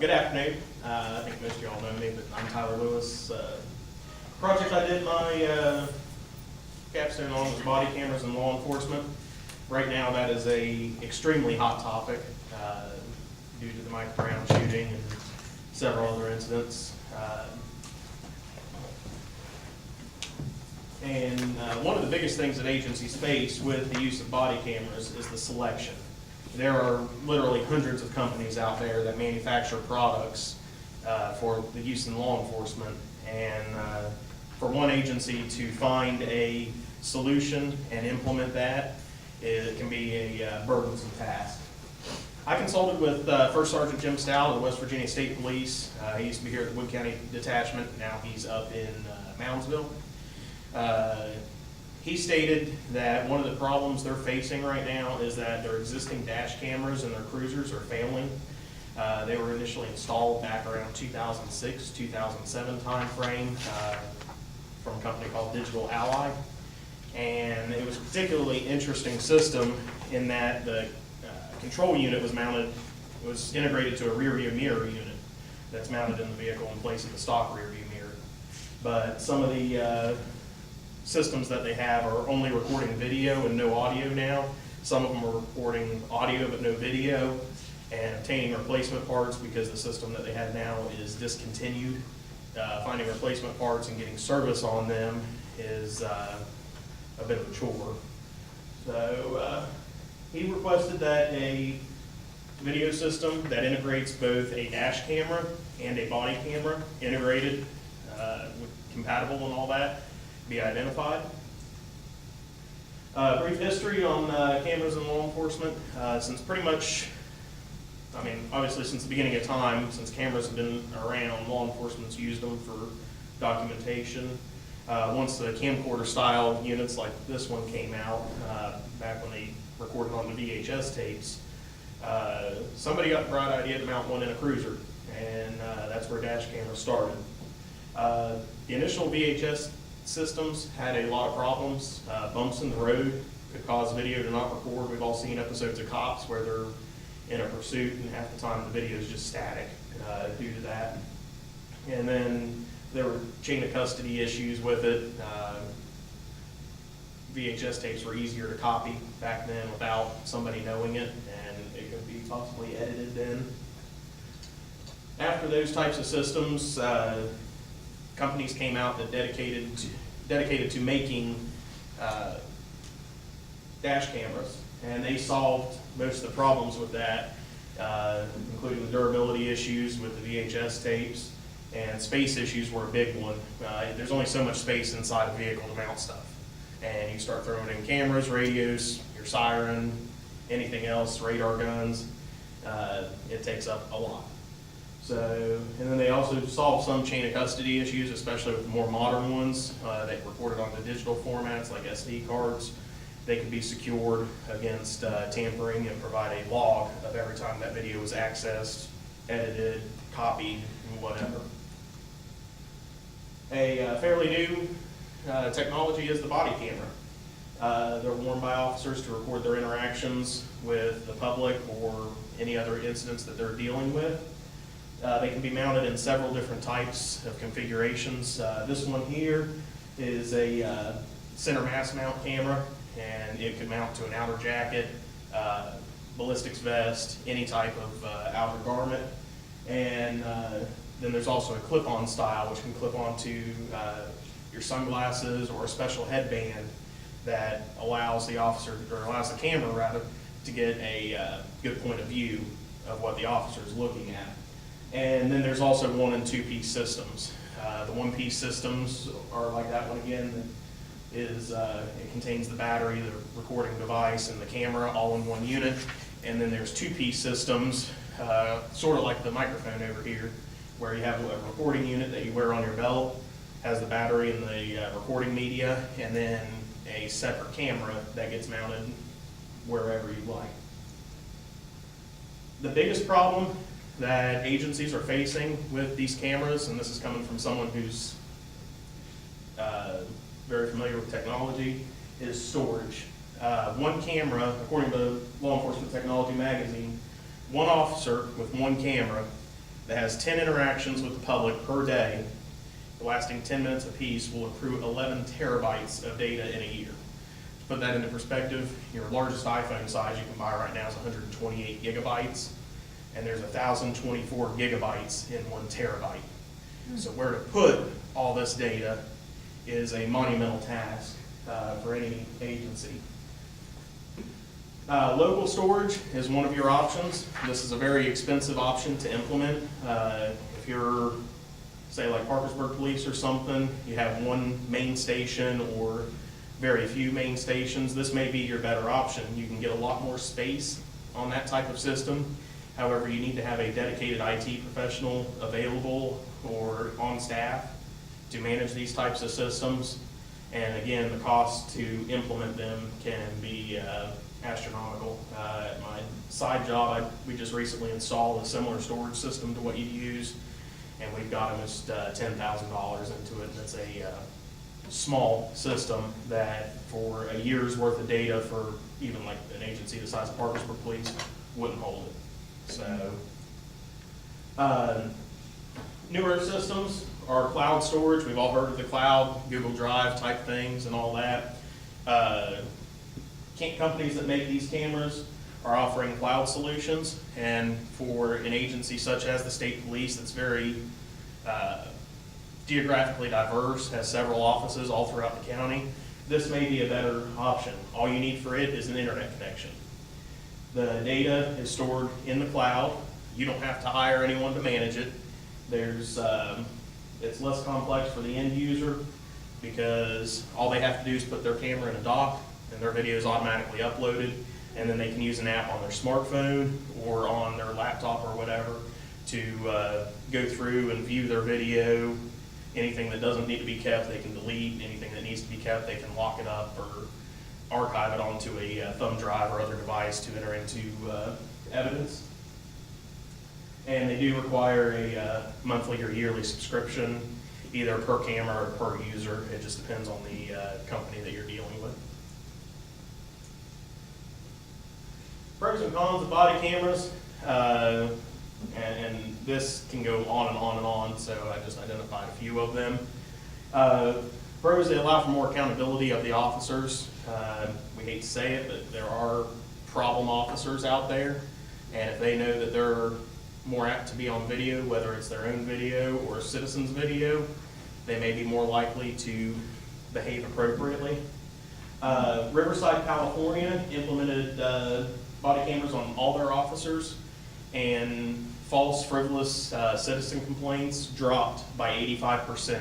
Good afternoon. I think most of you all know me, but I'm Tyler Lewis. Project I did my capstone on was body cameras and law enforcement. Right now that is a extremely hot topic due to the Mike Brown shooting and several other incidents. One of the biggest things that agencies face with the use of body cameras is the selection. There are literally hundreds of companies out there that manufacture products for the use in law enforcement, and for one agency to find a solution and implement that, it can be a burdensome task. I consulted with First Sergeant Jim Stout of the West Virginia State Police. He used to be here at the Wood County Detachment. Now he's up in Moundsville. He stated that one of the problems they're facing right now is that their existing dash cameras in their cruisers are failing. They were initially installed back around 2006, 2007 time frame from a company called Digital Ally. And it was a particularly interesting system in that the control unit was integrated to a rear view mirror unit that's mounted in the vehicle in place of the stock rear view mirror. But some of the systems that they have are only recording video and no audio now. Some of them are recording audio but no video, and obtaining replacement parts because the system that they have now is discontinued. Finding replacement parts and getting service on them is a bit of a chore. So he requested that a video system that integrates both a dash camera and a body camera integrated, compatible and all that, be identified. Brief history on cameras in law enforcement. Since pretty much, obviously since the beginning of time, since cameras have been around, law enforcement's used them for documentation. Once the camcorder style units like this one came out, back when they recorded on the VHS tapes, somebody got the bright idea to mount one in a cruiser, and that's where dash cameras started. The initial VHS systems had a lot of problems. Bumps in the road could cause video to not record. We've all seen episodes of Cops where they're in a pursuit and half the time the video is just static due to that. And then there were chain of custody issues with it. VHS tapes were easier to copy back then without somebody knowing it, and it could be possibly edited then. After those types of systems, companies came out that dedicated to making dash cameras, and they solved most of the problems with that, including the durability issues with the VHS tapes, and space issues were a big one. There's only so much space inside a vehicle to mount stuff, and you start throwing in cameras, radios, your siren, anything else, radar guns, it takes up a lot. So, and then they also solved some chain of custody issues, especially with the more modern ones that recorded on the digital formats like SD cards. They could be secured against tampering and provide a log of every time that video was accessed, edited, copied, and whatever. A fairly new technology is the body camera. They're worn by officers to record their interactions with the public or any other incidents that they're dealing with. They can be mounted in several different types of configurations. This one here is a center mass mount camera, and it could mount to an outer jacket, ballistics vest, any type of outer garment. And then there's also a clip-on style, which can clip onto your sunglasses or a special headband that allows the officer, or allows the camera rather, to get a good point of view of what the officer is looking at. And then there's also 1- and 2-piece systems. The 1-piece systems are like that one again. It contains the battery, the recording device, and the camera all in one unit. And then there's 2-piece systems, sort of like the microphone over here, where you have a recording unit that you wear on your belt, has the battery and the recording media, and then a separate camera that gets mounted wherever you like. The biggest problem that agencies are facing with these cameras, and this is coming from someone who's very familiar with technology, is storage. One camera, according to Law Enforcement Technology magazine, one officer with one camera that has 10 interactions with the public per day, lasting 10 minutes apiece, will accrue 11 terabytes of data in a year. To put that into perspective, your largest iPhone size you can buy right now is 128 gigabytes, and there's 1,024 gigabytes in 1 terabyte. So where to put all this data is a monumental task for any agency. Local storage is one of your options. This is a very expensive option to implement. If you're, say, like Parkersburg Police or something, you have one main station or very few main stations, this may be your better option. You can get a lot more space on that type of system. However, you need to have a dedicated IT professional available or on staff to manage these types of systems. And again, the cost to implement them can be astronomical. At my side job, we just recently installed a similar storage system to what you use, and we've got almost $10,000 into it. That's a small system that for a year's worth of data for even like an agency the size of Parkersburg Police wouldn't hold it. So, newer systems are cloud storage. We've all heard of the cloud, Google Drive type things and all that. Companies that make these cameras are offering cloud solutions, and for an agency such as the state police that's very geographically diverse, has several offices all throughout the county, this may be a better option. All you need for it is an internet connection. The data is stored in the cloud. You don't have to hire anyone to manage it. It's less complex for the end user because all they have to do is put their camera in a dock and their video is automatically uploaded, and then they can use an app on their smartphone or on their laptop or whatever to go through and view their video. Anything that doesn't need to be kept, they can delete. Anything that needs to be kept, they can lock it up or archive it onto a thumb drive or other device to enter into evidence. And they do require a monthly or yearly subscription, either per camera or per user. It just depends on the company that you're dealing with. Pros and cons of body cameras, and this can go on and on and on, so I just identified a few of them. Pros, they allow for more accountability of the officers. We hate to say it, but there are problem officers out there, and if they know that they're more apt to be on video, whether it's their own video or a citizen's video, they may be more likely to behave appropriately. Riverside, California implemented body cameras on all their officers, and false, frivolous citizen complaints dropped by 85%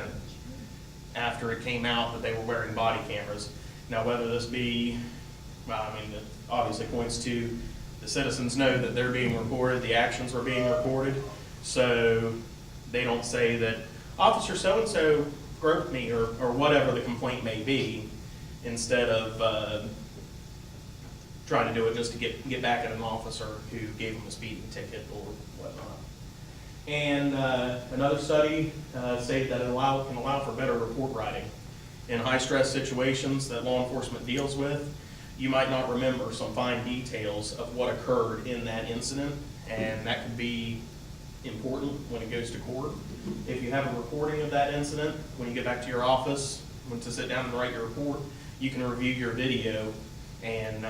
after it came out that they were wearing body cameras. Now, whether this be, it obviously points to the citizens know that they're being recorded, the actions are being recorded, so they don't say that Officer so-and-so groped me or whatever the complaint may be, instead of trying to do it just to get back at an officer who gave them a speeding ticket or whatnot. And another study stated that it can allow for better report writing. In high-stress situations that law enforcement deals with, you might not remember some fine details of what occurred in that incident, and that could be important when it goes to court. If you have a recording of that incident, when you get back to your office, to sit down and write your report, you can review your video and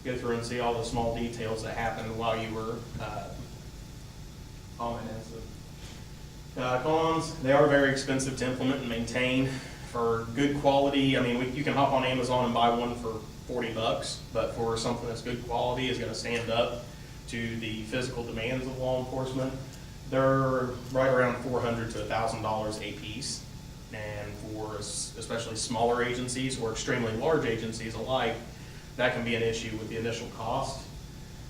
go through and see all the small details that happened while you were on an incident. Cons, they are very expensive to implement and maintain. For good quality, you can hop on Amazon and buy one for $40, but for something that's good quality, is going to stand up to the physical demands of law enforcement, they're right around $400 to $1,000 a piece. And for especially smaller agencies or extremely large agencies alike, that can be an issue with the initial cost.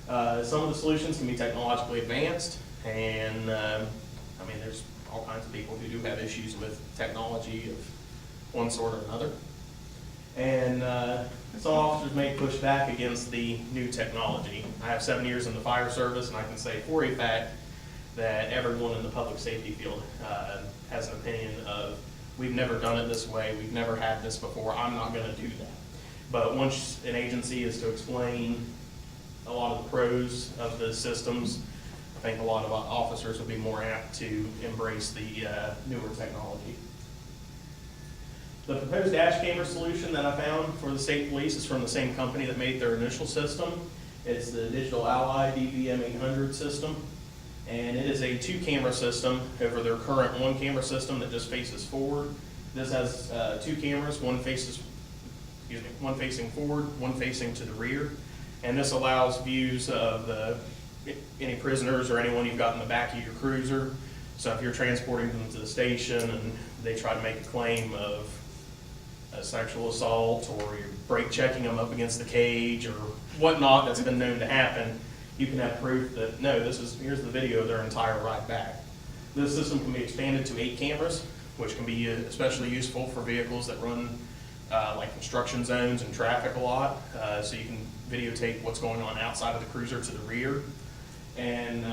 Some of the solutions can be technologically advanced, and there's all kinds of people who do have issues with technology of one sort or another. And some officers may push back against the new technology. I have 7 years in the fire service, and I can say for a fact that everyone in the public safety field has an opinion of, we've never done it this way, we've never had this before, I'm not going to do that. But once an agency is to explain a lot of the pros of the systems think a lot of officers would be more apt to embrace the newer technology. The proposed dash camera solution that I found for the state police is from the same company that made their initial system. It's the Digital Ally DVM 800 system, and it is a 2-camera system over their current 1-camera system that just faces forward. This has 2 cameras, one facing forward, one facing to the rear, and this allows views of any prisoners or anyone you've got in the back of your cruiser. So if you're transporting them to the station and they try to make a claim of a sexual assault, or you're brake checking them up against the cage or whatnot that's been known to happen, you can have proof that, no, here's the video of their entire ride back. This system can be expanded to 8 cameras, which can be especially useful for vehicles that run like construction zones and traffic a lot. So you can videotape what's going on outside of the cruiser to the rear. And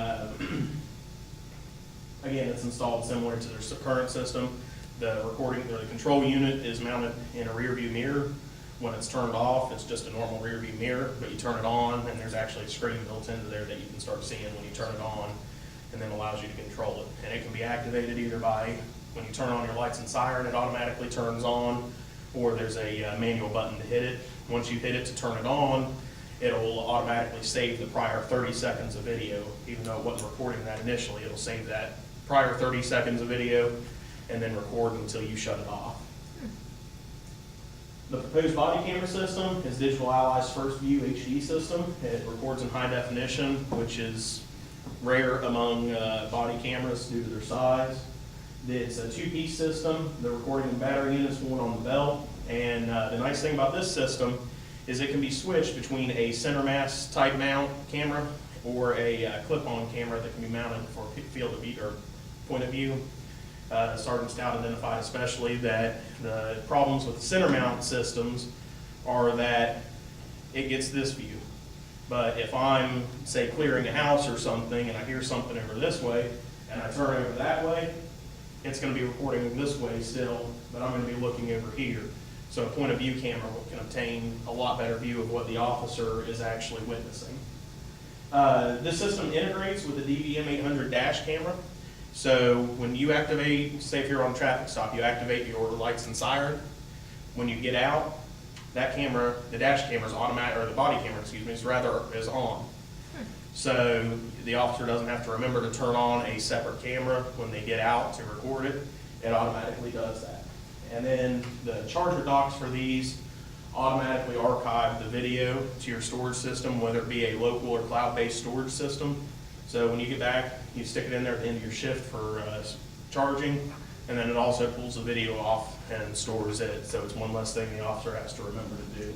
again, it's installed similar to their current system. The recording or the control unit is mounted in a rear view mirror. When it's turned off, it's just a normal rear view mirror, but you turn it on and there's actually a screen built into there that you can start seeing when you turn it on, and then allows you to control it. And it can be activated either by, when you turn on your lights and siren, it automatically turns on, or there's a manual button to hit it. Once you hit it to turn it on, it'll automatically save the prior 30 seconds of video. Even though it wasn't recording that initially, it'll save that prior 30 seconds of video and then record until you shut it off. The proposed body camera system is Digital Ally's First View HD system. It records in high definition, which is rare among body cameras due to their size. It's a 2-piece system. The recording and battery units go on the belt. And the nice thing about this system is it can be switched between a center mass type mount camera or a clip-on camera that can be mounted for field of view or point of view. Sergeant Stout identified especially that the problems with the center mount systems are that it gets this view. But if I'm, say, clearing a house or something and I hear something over this way and I turn over that way, it's going to be recording this way still, but I'm going to be looking over here. So a point of view camera can obtain a lot better view of what the officer is actually witnessing. This system integrates with the DVM 800 dash camera. So when you activate, say if you're on a traffic stop, you activate your lights and siren. When you get out, that camera, the dash camera is automatic, or the body camera, excuse me, is on. So the officer doesn't have to remember to turn on a separate camera when they get out to record it. It automatically does that. And then the charger docks for these automatically archive the video to your storage system, whether it be a local or cloud-based storage system. So when you get back, you stick it in there at the end of your shift for charging, and then it also pulls the video off and stores it. So it's one less thing the officer has to remember to do.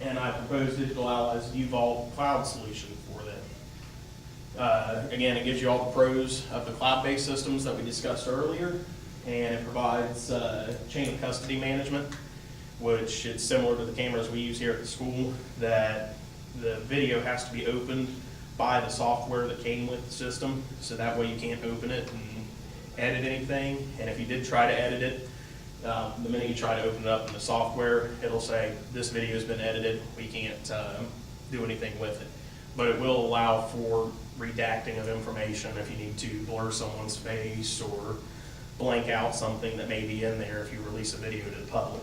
And I proposed Digital Ally's ViewVault cloud solution for them. Again, it gives you all the pros of the cloud-based systems that we discussed earlier, and it provides chain of custody management, which is similar to the cameras we use here at the school, that the video has to be opened by the software that came with the system, so that way you can't open it and edit anything. And if you did try to edit it, the minute you try to open it up in the software, it'll say, this video has been edited, we can't do anything with it. But it will allow for redacting of information if you need to blur someone's face or blank out something that may be in there if you release a video to the public.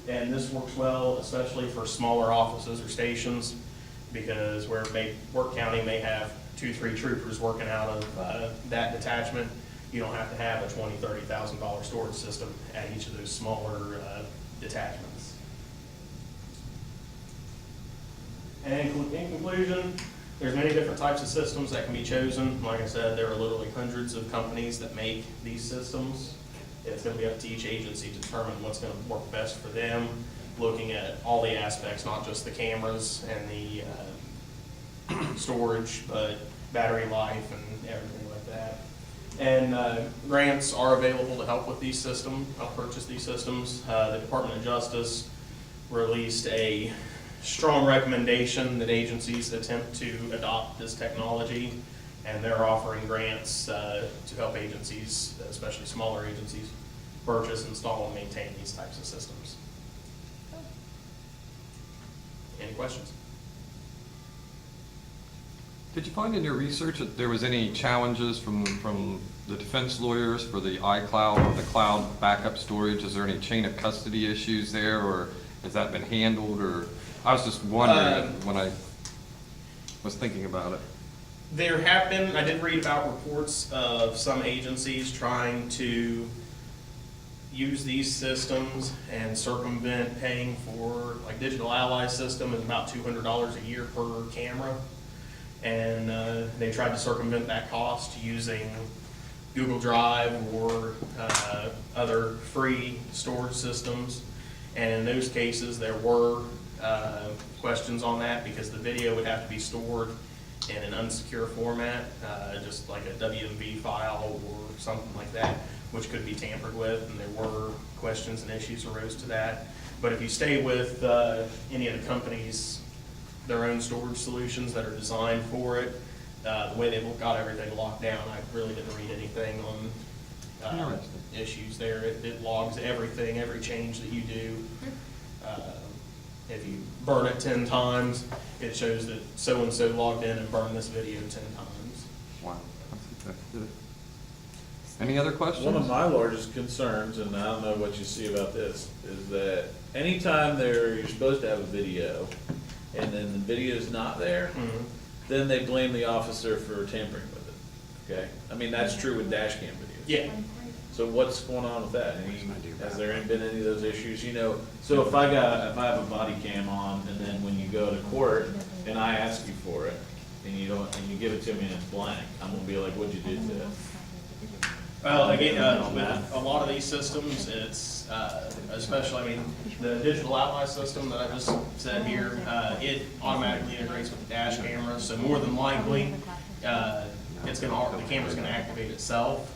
And this works well, especially for smaller offices or stations, because where Work County may have 2-3 troopers working out of that detachment, you don't have to have a $20,000, $30,000 storage system at each of those smaller detachments. And in conclusion, there's many different types of systems that can be chosen. Like I said, there are literally hundreds of companies that make these systems. It's going to be up to each agency to determine what's going to work best for them, looking at all the aspects, not just the cameras and the storage, but battery life and everything like that. And grants are available to help with these systems, help purchase these systems. The Department of Justice released a strong recommendation that agencies attempt to adopt this technology, and they're offering grants to help agencies, especially smaller agencies, purchase, install, and maintain these types of systems. Any questions? Did you find in your research that there was any challenges from the defense lawyers for the iCloud or the cloud backup storage? Is there any chain of custody issues there, or has that been handled? Or I was just wondering when I was thinking about it. There have been, I did read about reports of some agencies trying to use these systems and circumvent paying for, like Digital Ally system is about $200 a year per camera. And they tried to circumvent that cost using Google Drive or other free storage systems. And in those cases, there were questions on that because the video would have to be stored in an unsecure format, just like a WMV file or something like that, which could be tampered with, and there were questions and issues arose to that. But if you stay with any of the companies, their own storage solutions that are designed for it, the way they've got everything locked down, I really didn't read anything on issues there. It logs everything, every change that you do. If you burn it 10 times, it shows that so-and-so logged in and burned this video 10 times. Wow. Any other questions? One of my largest concerns, and I don't know what you see about this, is that anytime you're supposed to have a video, and then the video is not there, then they blame the officer for tampering with it. Okay, I mean that's true with dash cam videos. Yeah. So what's going on with that? Has there been any of those issues? You know, so if I have a body cam on, and then when you go to court and I ask you for it, and you don't, and you give it to me and it's blank, I'm gonna be like, what'd you do to it? Well, again, with a lot of these systems, it's, especially, I mean, the Digital Ally system that I just said here, it automatically integrates with the dash camera, so more than likely, the camera's gonna activate itself.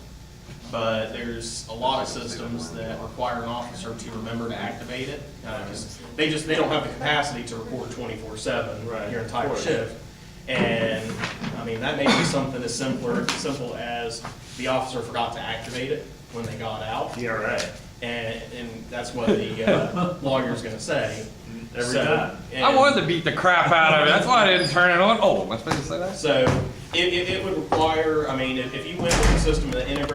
But there's a lot of systems that require an officer to remember to activate it, because they don't have the capacity to record 24/7 your entire shift. And, I mean, that may be something as simple as the officer forgot to activate it when they got out. Yeah, right. And that's what the lawyer's gonna say. Every time. I wanted to beat the crap out of it. That's why I didn't turn it on. Oh, am I supposed to say that? So it would require, I mean, if you went with a system that integrates